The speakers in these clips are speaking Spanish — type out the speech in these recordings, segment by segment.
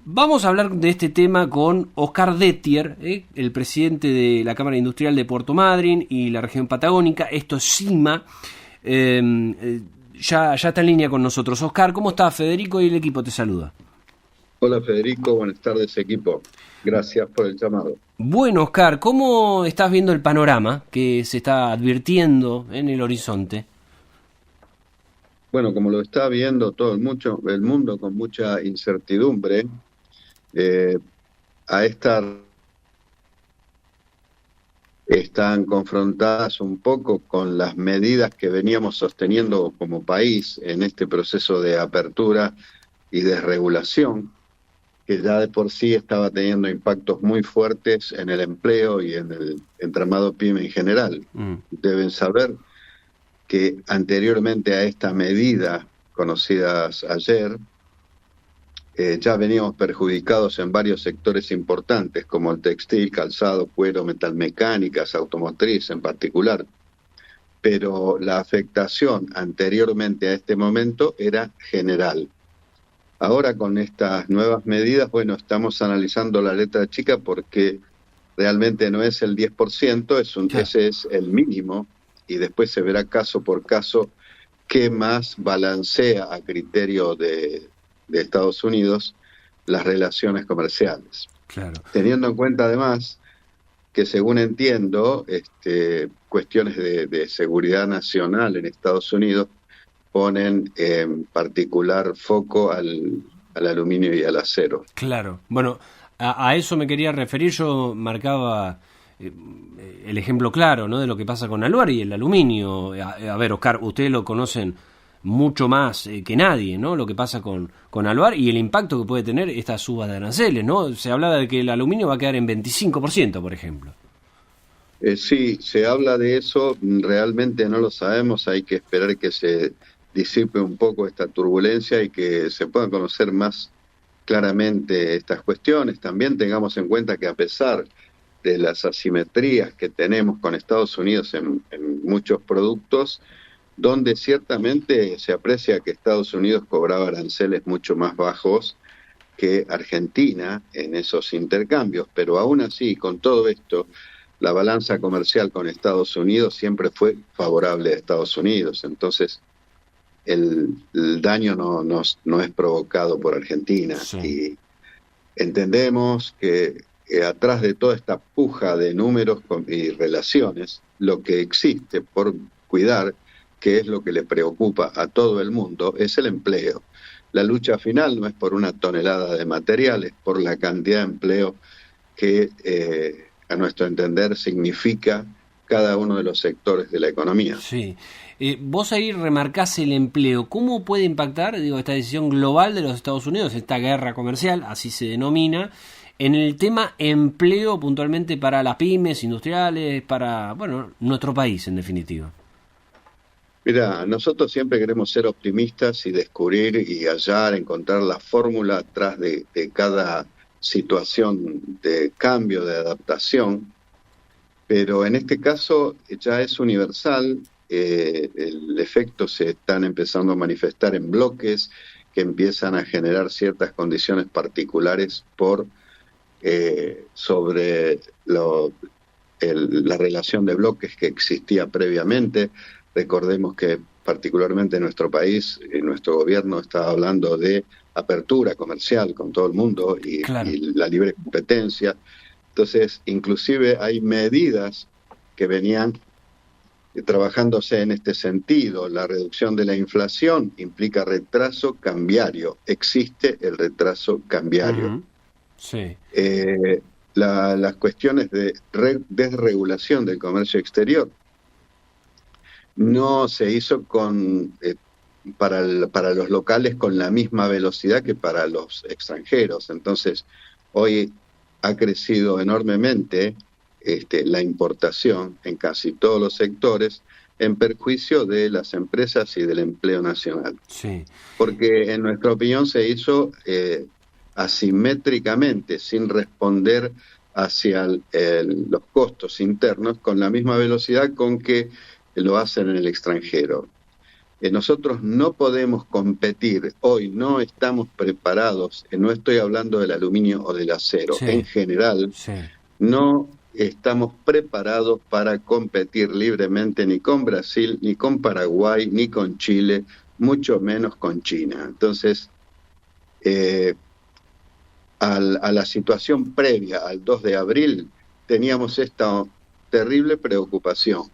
Vamos a hablar de este tema con Oscar Dettier, el presidente de la Cámara Industrial de Puerto Madryn y la región patagónica. Esto es CIMA. Ya está en línea con nosotros. Oscar, ¿cómo estás? Federico y el equipo te saluda. Hola Federico, buenas tardes equipo. Gracias por el llamado. Bueno, Oscar, ¿cómo estás viendo el panorama que se está advirtiendo en el horizonte? Bueno, como lo está viendo todo el mundo con mucha incertidumbre, eh, a esta están confrontadas un poco con las medidas que veníamos sosteniendo como país en este proceso de apertura y desregulación, que ya de por sí estaba teniendo impactos muy fuertes en el empleo y en el entramado PYME en general. Deben saber que anteriormente a esta medida, conocidas ayer, ya veníamos perjudicados en varios sectores importantes, como el textil, calzado, cuero, metalmecánicas, automotriz en particular. Pero la afectación anteriormente a este momento era general. Ahora con estas nuevas medidas, bueno, estamos analizando la letra chica porque realmente no es el 10%, ese es el mínimo, y después se verá caso por caso qué más balancea a criterio de Estados Unidos las relaciones comerciales. Claro. Teniendo en cuenta además que, según entiendo, cuestiones de seguridad nacional en Estados Unidos ponen en particular foco al aluminio y al acero. Claro. Bueno, a eso me quería referir. Yo marcaba el ejemplo claro, ¿no?, de lo que pasa con Aluar y el aluminio. A ver, Oscar, ustedes lo conocen mucho más que nadie, ¿no?, lo que pasa con Aluar y el impacto que puede tener esta suba de aranceles, ¿no? Se hablaba de que el aluminio va a quedar en 25%, por ejemplo. Sí, se habla de eso, realmente no lo sabemos, hay que esperar que se disipe un poco esta turbulencia y que se puedan conocer más claramente estas cuestiones. También tengamos en cuenta que, a pesar de las asimetrías que tenemos con Estados Unidos en muchos productos, donde ciertamente se aprecia que Estados Unidos cobraba aranceles mucho más bajos que Argentina en esos intercambios, pero aún así, con todo esto, la balanza comercial con Estados Unidos siempre fue favorable a Estados Unidos. Entonces, el daño no es provocado por Argentina. Sí. Y entendemos que atrás de toda esta puja de números y relaciones, lo que existe por cuidar, que es lo que le preocupa a todo el mundo, es el empleo. La lucha final no es por una tonelada de materiales, por la cantidad de empleo que, a nuestro entender, significa cada uno de los sectores de la economía. Sí. Vos ahí remarcás el empleo. ¿Cómo puede impactar, esta decisión global de los Estados Unidos, esta guerra comercial, así se denomina, en el tema empleo puntualmente para las pymes industriales, para, bueno, nuestro país en definitiva? Mira, nosotros siempre queremos ser optimistas y descubrir y hallar, encontrar la fórmula atrás de cada situación de cambio, de adaptación, pero en este caso ya es universal. El efecto se están empezando a manifestar en bloques que empiezan a generar ciertas condiciones particulares sobre la relación de bloques que existía previamente. Recordemos que particularmente en nuestro país, nuestro gobierno está hablando de apertura comercial con todo el mundo Claro. y la libre competencia. Entonces, inclusive hay medidas que venían trabajándose en este sentido. La reducción de la inflación implica retraso cambiario. Existe el retraso cambiario. Uh-huh. Sí. Las cuestiones de desregulación del comercio exterior no se hizo para los locales con la misma velocidad que para los extranjeros. Entonces, hoy ha crecido enormemente la importación en casi todos los sectores, en perjuicio de las empresas y del empleo nacional. Sí. Porque, en nuestra opinión, se hizo asimétricamente, sin responder hacia los costos internos con la misma velocidad con que lo hacen en el extranjero. Nosotros no podemos competir, hoy no estamos preparados, no estoy hablando del aluminio o del acero, Sí, en general, sí. no estamos preparados para competir libremente ni con Brasil, ni con Paraguay, ni con Chile, mucho menos con China. Entonces, a la situación previa al 2 de abril, teníamos esta terrible preocupación.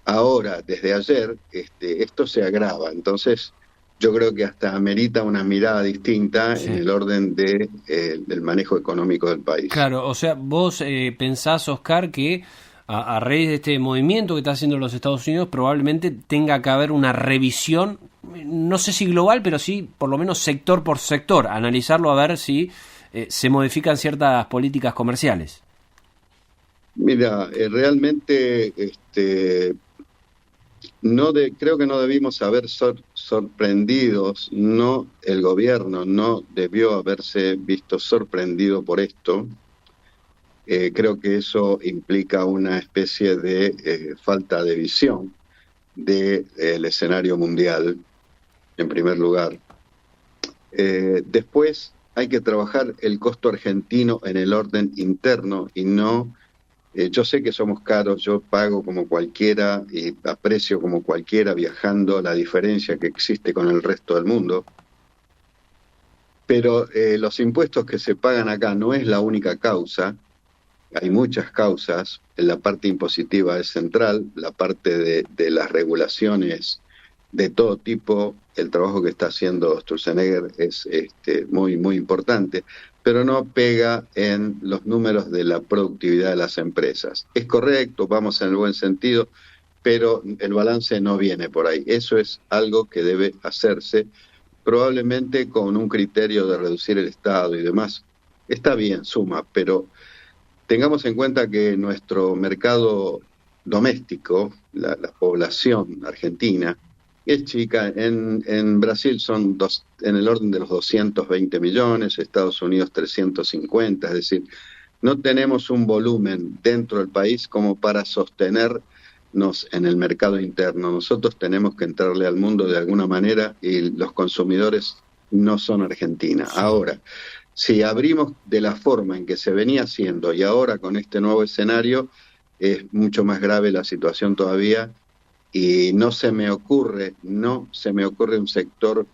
Ahora, desde ayer, esto se agrava. Entonces, yo creo que hasta amerita una mirada distinta en Sí. el orden del manejo económico del país. Claro, o sea, vos pensás, Oscar, que a raíz de este movimiento que está haciendo los Estados Unidos, probablemente tenga que haber una revisión, no sé si global, pero sí por lo menos sector por sector, analizarlo a ver si se modifican ciertas políticas comerciales. Mira, realmente creo que no debimos haber sorprendidos, no, el gobierno no debió haberse visto sorprendido por esto. Creo que eso implica una especie de falta de visión del escenario mundial, en primer lugar. Después hay que trabajar el costo argentino en el orden interno y no. Yo sé que somos caros, yo pago como cualquiera y aprecio como cualquiera viajando la diferencia que existe con el resto del mundo, pero los impuestos que se pagan acá no es la única causa, hay muchas causas, la parte impositiva es central, la parte de las regulaciones de todo tipo, el trabajo que está haciendo Sturzenegger es muy, muy importante, pero no pega en los números de la productividad de las empresas. Es correcto, vamos en el buen sentido, pero el balance no viene por ahí. Eso es algo que debe hacerse, probablemente con un criterio de reducir el Estado y demás. Está bien, suma, pero tengamos en cuenta que nuestro mercado doméstico, la población argentina, es chica. En Brasil son en el orden de los 220 millones, Estados Unidos 350, es decir, no tenemos un volumen dentro del país como para sostenernos en el mercado interno. Nosotros tenemos que entrarle al mundo de alguna manera y los consumidores no son Argentina. Sí. Ahora, si abrimos de la forma en que se venía haciendo y ahora con este nuevo escenario, es mucho más grave la situación todavía y no se me ocurre un sector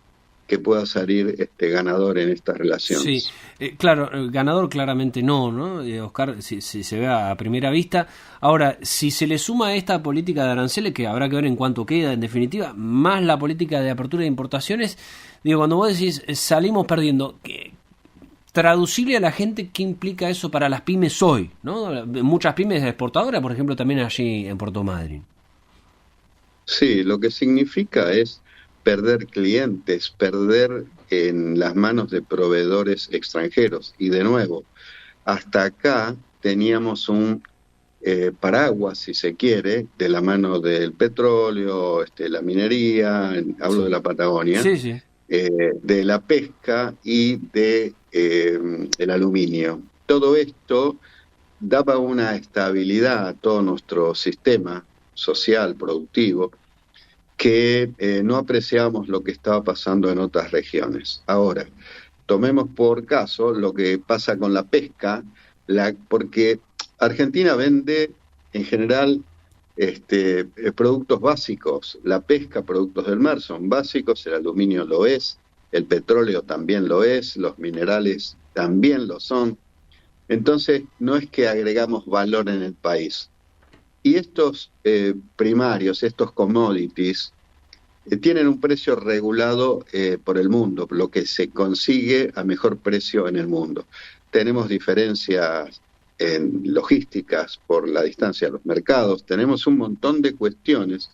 que pueda salir ganador en estas Sí, relaciones. claro, ganador claramente no, ¿no? Oscar, si se ve a primera vista. Ahora, si se le suma a esta política de aranceles, que habrá que ver en cuánto queda, en definitiva, más la política de apertura de importaciones, digo, cuando vos decís salimos perdiendo, traducirle a la gente qué implica eso para las pymes hoy, ¿no? Muchas pymes exportadoras, por ejemplo, también allí en Puerto Madryn. Sí, lo que significa es perder clientes, perder en las manos de proveedores extranjeros. Y de nuevo, hasta acá teníamos un paraguas, si se quiere, de la mano del petróleo, la minería, hablo de la Patagonia, Sí, sí. de la pesca y de el aluminio. Todo esto daba una estabilidad a todo nuestro sistema social, productivo, que no apreciamos lo que estaba pasando en otras regiones. Ahora, tomemos por caso lo que pasa con la pesca, porque Argentina vende en general productos básicos. La pesca, productos del mar, son básicos, el aluminio lo es, el petróleo también lo es, los minerales también lo son. Entonces, no es que agregamos valor en el país. Y estos primarios, estos commodities, tienen un precio regulado por el mundo, lo que se consigue a mejor precio en el mundo. Tenemos diferencias en logísticas por la distancia a los mercados, tenemos un montón de cuestiones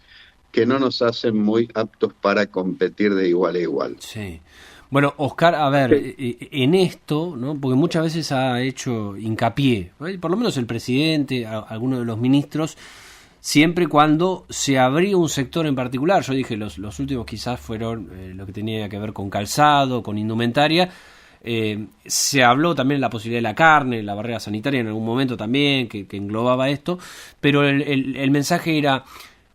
que no nos hacen muy aptos para competir de igual a igual. Sí. Bueno, Oscar, a ver, en esto, ¿no? Porque muchas veces ha hecho hincapié, ¿no? Por lo menos el presidente, algunos de los ministros, siempre cuando se abría un sector en particular. Yo dije, los últimos quizás fueron lo que tenía que ver con calzado, con indumentaria. Se habló también de la posibilidad de la carne, la barrera sanitaria en algún momento también, que englobaba esto, pero el mensaje era,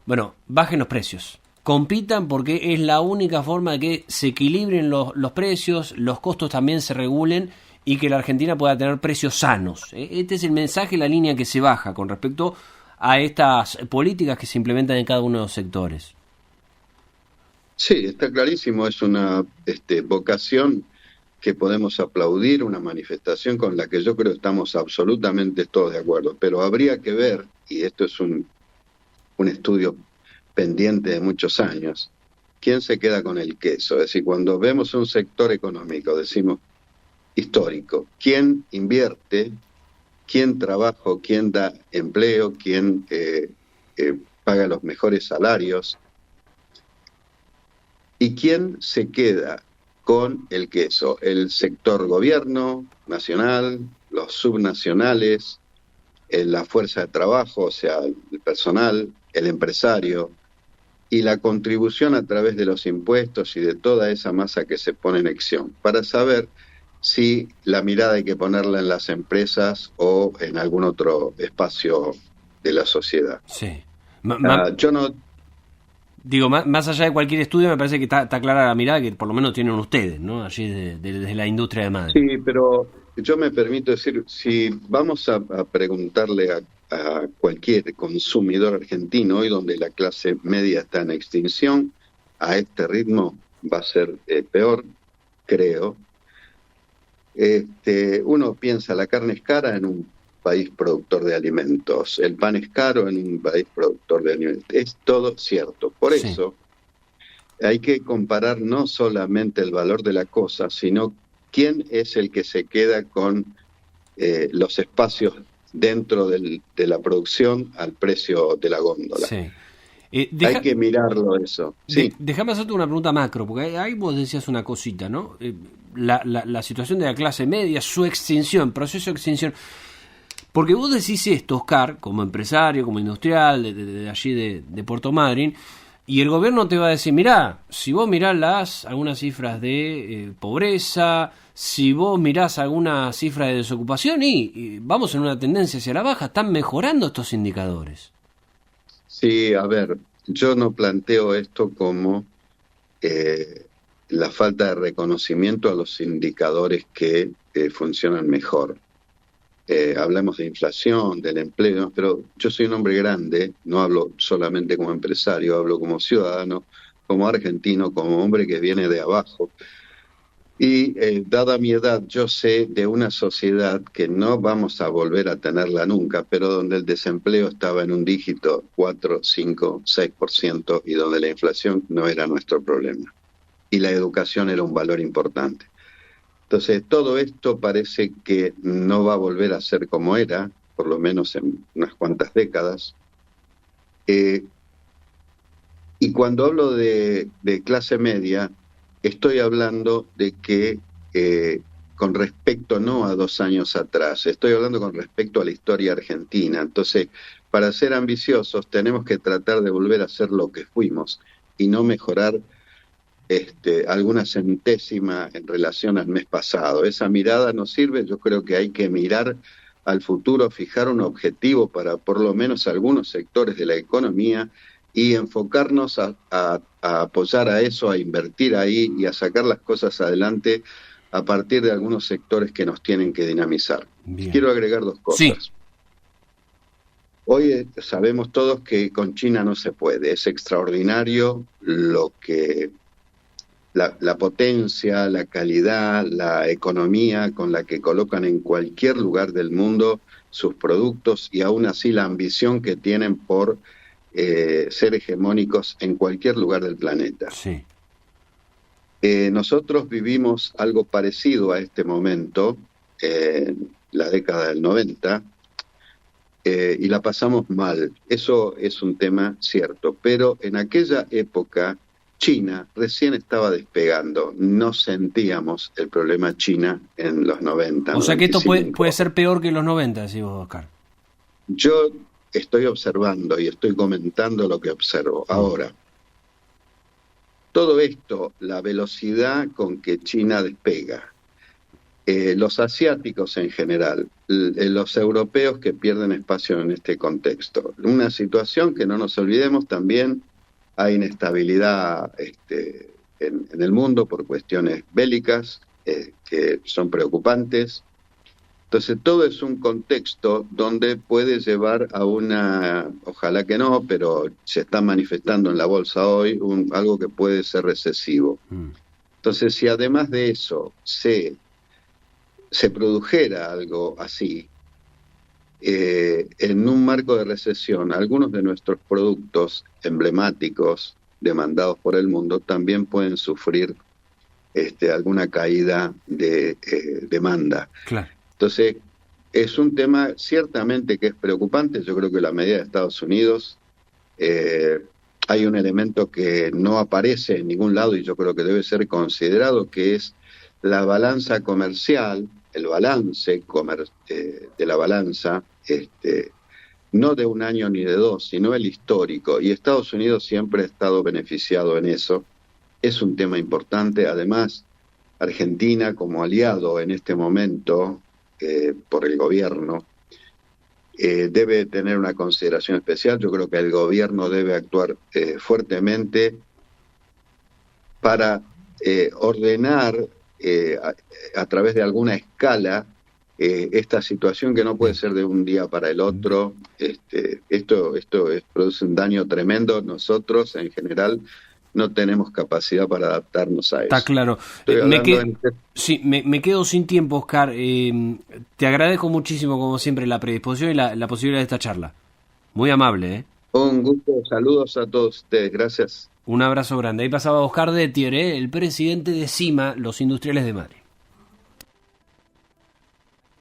bueno, bajen los precios. compitan porque es la única forma de que se equilibren los precios, los costos también se regulen y que la Argentina pueda tener precios sanos. Este es el mensaje, la línea que se baja con respecto a estas políticas que se implementan en cada uno de los sectores. Sí, está clarísimo, es una vocación que podemos aplaudir, una manifestación con la que yo creo estamos absolutamente todos de acuerdo, pero habría que ver, y esto es un estudio pendiente de muchos años, quién se queda con el queso. Es decir, cuando vemos un sector económico, decimos histórico, quién invierte, quién trabaja, quién da empleo, quién paga los mejores salarios, y quién se queda con el queso, el sector gobierno nacional, los subnacionales, la fuerza de trabajo, o sea, el personal, el empresario, y la contribución a través de los impuestos y de toda esa masa que se pone en acción, para saber si la mirada hay que ponerla en las empresas o en algún otro espacio de la sociedad. Sí. Yo no... Digo, más allá de cualquier estudio, me parece que está clara la mirada que por lo menos tienen ustedes, ¿no? Allí desde la industria de Madrid. Sí, pero yo me permito decir, si vamos a preguntarle a cualquier consumidor argentino, hoy donde la clase media está en extinción, a este ritmo va a ser peor, creo. Uno piensa, la carne es cara en un país productor de alimentos, el pan es caro en un país productor de alimentos, es todo cierto. Por eso hay que comparar no solamente el valor de la cosa, sino quién es el que se queda con los espacios dentro de la producción al precio de la góndola. Sí. Hay que mirarlo eso. Sí. Déjame hacerte una pregunta macro, porque ahí vos decías una cosita, ¿no? La situación de la clase media, su extinción, proceso de extinción. Porque vos decís esto, Oscar, como empresario, como industrial, de allí de Puerto Madryn, y el gobierno te va a decir, mirá, si vos mirás algunas cifras de pobreza, si vos mirás alguna cifra de desocupación, y vamos en una tendencia hacia la baja, están mejorando estos indicadores. Sí, a ver, yo no planteo esto como la falta de reconocimiento a los indicadores que funcionan mejor. Hablamos de inflación, del empleo, pero yo soy un hombre grande, no hablo solamente como empresario, hablo como ciudadano, como argentino, como hombre que viene de abajo. Y dada mi edad, yo sé de una sociedad que no vamos a volver a tenerla nunca, pero donde el desempleo estaba en un dígito 4, 5, 6% y donde la inflación no era nuestro problema. Y la educación era un valor importante. Entonces, todo esto parece que no va a volver a ser como era, por lo menos en unas cuantas décadas. Y cuando hablo de clase media, estoy hablando de que con respecto no a 2 años atrás, estoy hablando con respecto a la historia argentina. Entonces, para ser ambiciosos tenemos que tratar de volver a ser lo que fuimos y no mejorar alguna centésima en relación al mes pasado. Esa mirada no sirve, yo creo que hay que mirar al futuro, fijar un objetivo para por lo menos algunos sectores de la economía y enfocarnos a apoyar a eso, a invertir ahí y a sacar las cosas adelante a partir de algunos sectores que nos tienen que dinamizar. Bien. Quiero agregar 2 cosas. Sí. Hoy sabemos todos que con China no se puede, es extraordinario lo que la potencia, la calidad, la economía con la que colocan en cualquier lugar del mundo sus productos y aún así la ambición que tienen por ser hegemónicos en cualquier lugar del planeta. Sí. Nosotros vivimos algo parecido a este momento, la década del 90, y la pasamos mal. Eso es un tema cierto, pero en aquella época China recién estaba despegando, no sentíamos el problema China en los 90. O sea que esto puede ser peor que en los 90, decís vos, Oscar. Yo estoy observando y estoy comentando lo que observo. Ahora, todo esto, la velocidad con que China despega, los asiáticos en general, los europeos que pierden espacio en este contexto, una situación que no nos olvidemos también hay inestabilidad en el mundo por cuestiones bélicas que son preocupantes. Entonces todo es un contexto donde puede llevar a ojalá que no, pero se está manifestando en la bolsa hoy algo que puede ser recesivo. Entonces si además de eso se produjera algo así, en un marco de recesión, algunos de nuestros productos emblemáticos demandados por el mundo también pueden sufrir alguna caída de demanda. Claro. Entonces, es un tema ciertamente que es preocupante. Yo creo que la medida de Estados Unidos, hay un elemento que no aparece en ningún lado y yo creo que debe ser considerado, que es la balanza comercial, el balance de la balanza, no de un año ni de dos, sino el histórico. Y Estados Unidos siempre ha estado beneficiado en eso. Es un tema importante. Además, Argentina como aliado en este momento por el gobierno debe tener una consideración especial. Yo creo que el gobierno debe actuar fuertemente para ordenar a través de alguna escala esta situación que no puede ser de un día para el otro. Esto produce un daño tremendo. Nosotros en general no tenemos capacidad para adaptarnos a eso. Está claro. Sí, me quedo sin tiempo, Oscar. Te agradezco muchísimo, como siempre, la predisposición y la posibilidad de esta charla. Muy amable, ¿eh? Un gusto. Saludos a todos ustedes. Gracias. Un abrazo grande. Ahí pasaba Oscar Dettier, el presidente de CIMA, los industriales de Madrid.